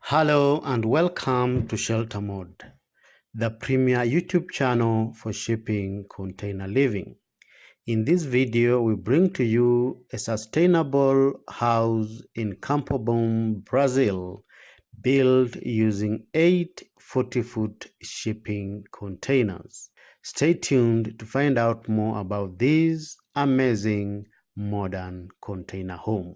Hello and welcome to Shelter Mode, the premier YouTube channel for shipping container living. In this video, we bring to you a sustainable house in Campo Bom, Brazil, built using 8 40-foot shipping containers. Stay tuned to find out more about this amazing modern container home.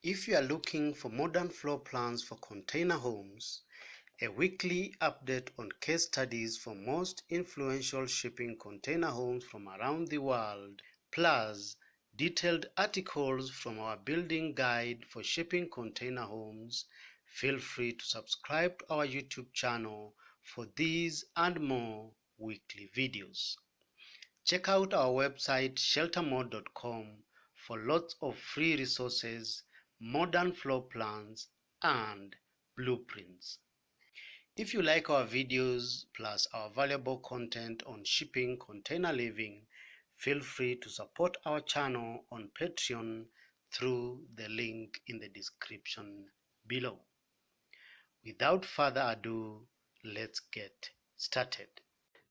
If you are looking for modern floor plans for container homes, a weekly update on case studies for most influential shipping container homes from around the world, plus detailed articles from our building guide for shipping container homes, feel free to subscribe to our YouTube channel for these and more weekly videos. Check out our website sheltermode.com for lots of free resources, modern floor plans, and blueprints. If you like our videos plus our valuable content on shipping container living, feel free to support our channel on Patreon through the link in the description below. Without further ado, let's get started.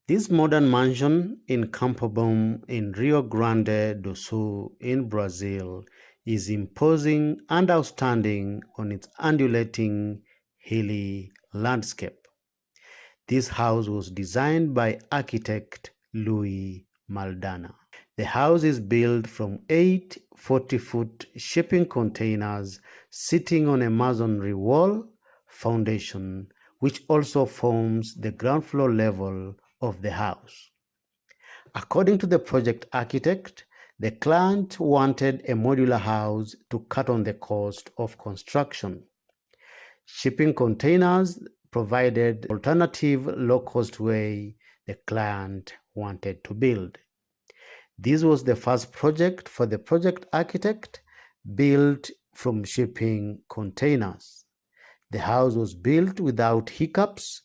This modern mansion in Campo Bom in Rio Grande do Sul in Brazil is imposing and outstanding on its undulating, hilly landscape. This house was designed by architect Luis Maldaner. The house is built from 8 40-foot shipping containers sitting on a masonry wall foundation, which also forms the ground floor level of the house. According to the project architect, the client wanted a modular house to cut on the cost of construction. Shipping containers provided alternative low-cost way the client wanted to build. This was the first project for the project architect built from shipping containers. The house was built without hiccups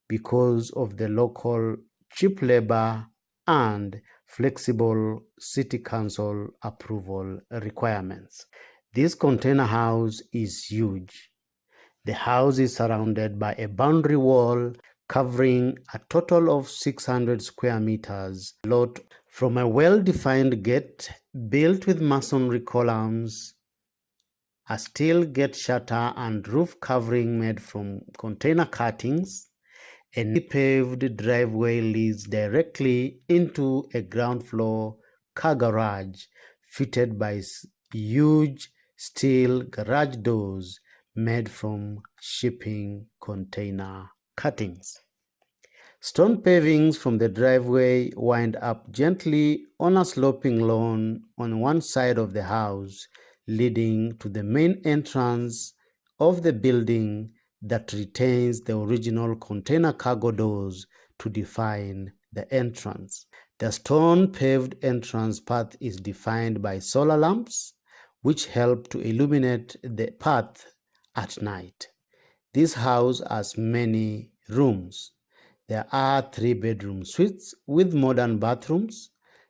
because of the local cheap labor and flexible city council approval requirements. This container house is huge. The house is surrounded by a boundary wall covering a total of 600 square meters lot from a well-defined gate built with masonry columns, a steel gate shutter and roof covering made from container cuttings. A paved driveway leads directly into a ground floor car garage fitted by huge steel garage doors made from shipping container cuttings. Stone pavings from the driveway wind up gently on a sloping lawn on one side of the house, leading to the main entrance of the building that retains the original container cargo doors to define the entrance. The stone-paved entrance path is defined by solar lamps, which help to illuminate the path at night. This house has many rooms. There are 3-bedroom suites with modern bathrooms.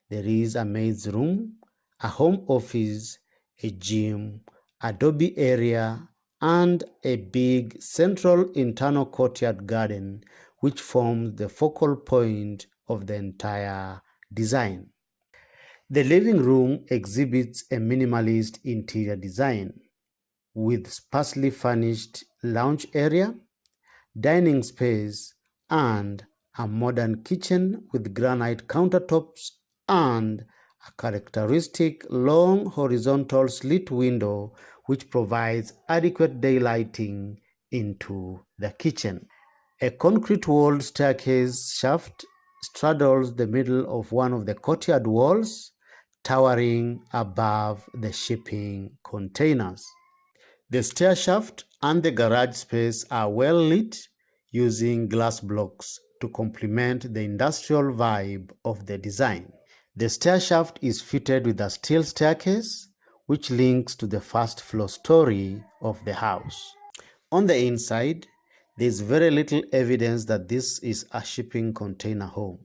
There is a maid's room, a home office, a gym, a dhobi area, and a big central internal courtyard garden, which forms the focal point of the entire design. The living room exhibits a minimalist interior design with sparsely furnished lounge area, dining space, and a modern kitchen with granite countertops and a characteristic long horizontal slit window which provides adequate daylighting into the kitchen. A concrete-walled staircase shaft straddles the middle of one of the courtyard walls, towering above the shipping containers. The stair shaft and the garage space are well lit using glass blocks to complement the industrial vibe of the design. The stair shaft is fitted with a steel staircase which links to the first floor story of the house. On the inside, There is very little evidence that this is a shipping container home.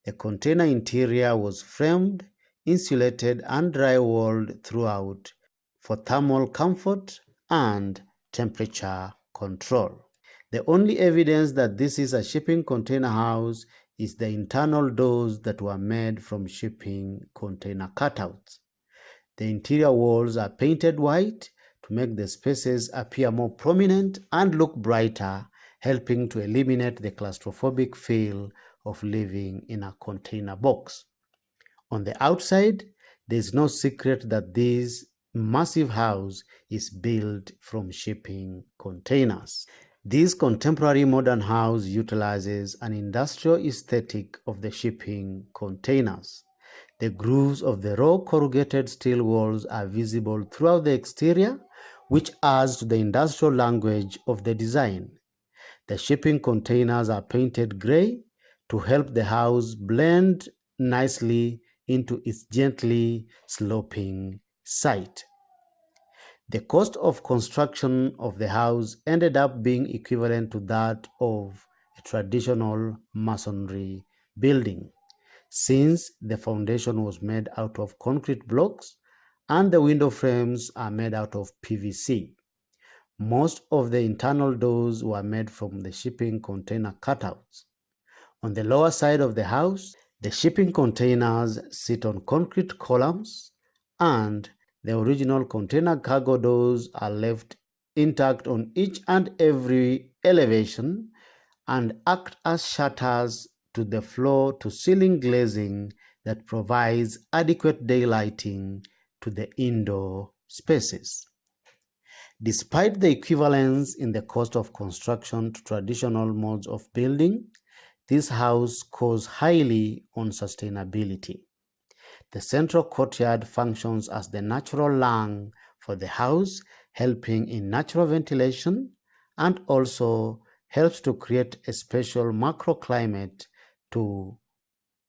The container interior was framed, insulated, and drywalled throughout for thermal comfort and temperature control. The only evidence that this is a shipping container house is the internal doors that were made from shipping container cutouts. The interior walls are painted white to make the spaces appear more prominent and look brighter, helping to eliminate the claustrophobic feel of living in a container box. On the outside, there is no secret that this massive house is built from shipping containers. This contemporary modern house utilizes an industrial aesthetic of the shipping containers. The grooves of the raw corrugated steel walls are visible throughout the exterior, which adds to the industrial language of the design. The shipping containers are painted gray to help the house blend nicely into its gently sloping site. The cost of construction of the house ended up being equivalent to that of a traditional masonry building, since the foundation was made out of concrete blocks and the window frames are made out of PVC. Most of the internal doors were made from the shipping container cutouts. On the lower side of the house, the shipping containers sit on concrete columns, and the original container cargo doors are left intact on each and every elevation and act as shutters to the floor-to-ceiling glazing that provides adequate daylighting to the indoor spaces. Despite the equivalence in the cost of construction to traditional modes of building, this house scores highly on sustainability. The central courtyard functions as the natural lung for the house, helping in natural ventilation, and also helps to create a special microclimate to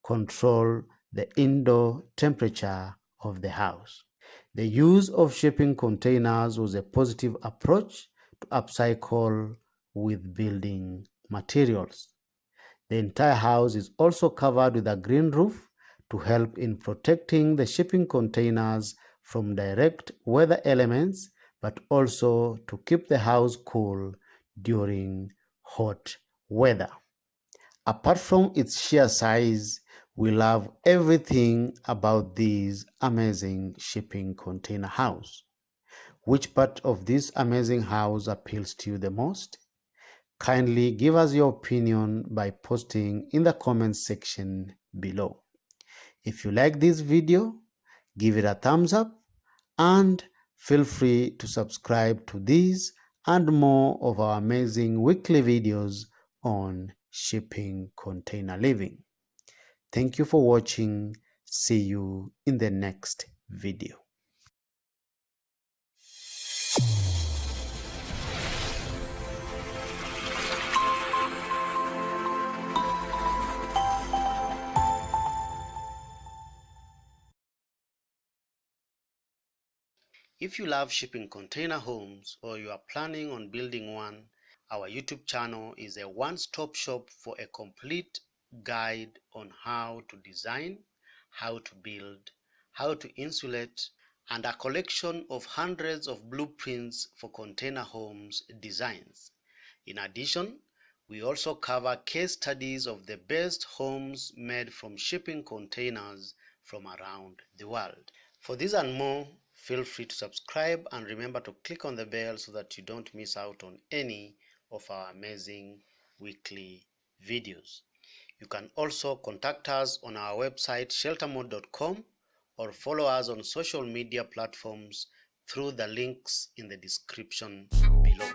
control the indoor temperature of the house. The use of shipping containers was a positive approach to upcycle with building materials. The entire house is also covered with a green roof to help in protecting the shipping containers from direct weather elements, but also to keep the house cool during hot weather. Apart from its sheer size, we love everything about this amazing shipping container house. Which part of this amazing house appeals to you the most? Kindly give us your opinion by posting in the comments section below. If you like this video, give it a thumbs up and feel free to subscribe to these and more of our amazing weekly videos on shipping container living. Thank you for watching. See you in the next video. If you love shipping container homes or you are planning on building one, our YouTube channel is a one-stop shop for a complete guide on how to design, how to build, how to insulate, and a collection of hundreds of blueprints for container homes designs. In addition, we also cover case studies of the best homes made from shipping containers from around the world. For this and more, feel free to subscribe and remember to click on the bell so that you don't miss out on any of our amazing weekly videos. You can also contact us on our website sheltermode.com or follow us on social media platforms through the links in the description below.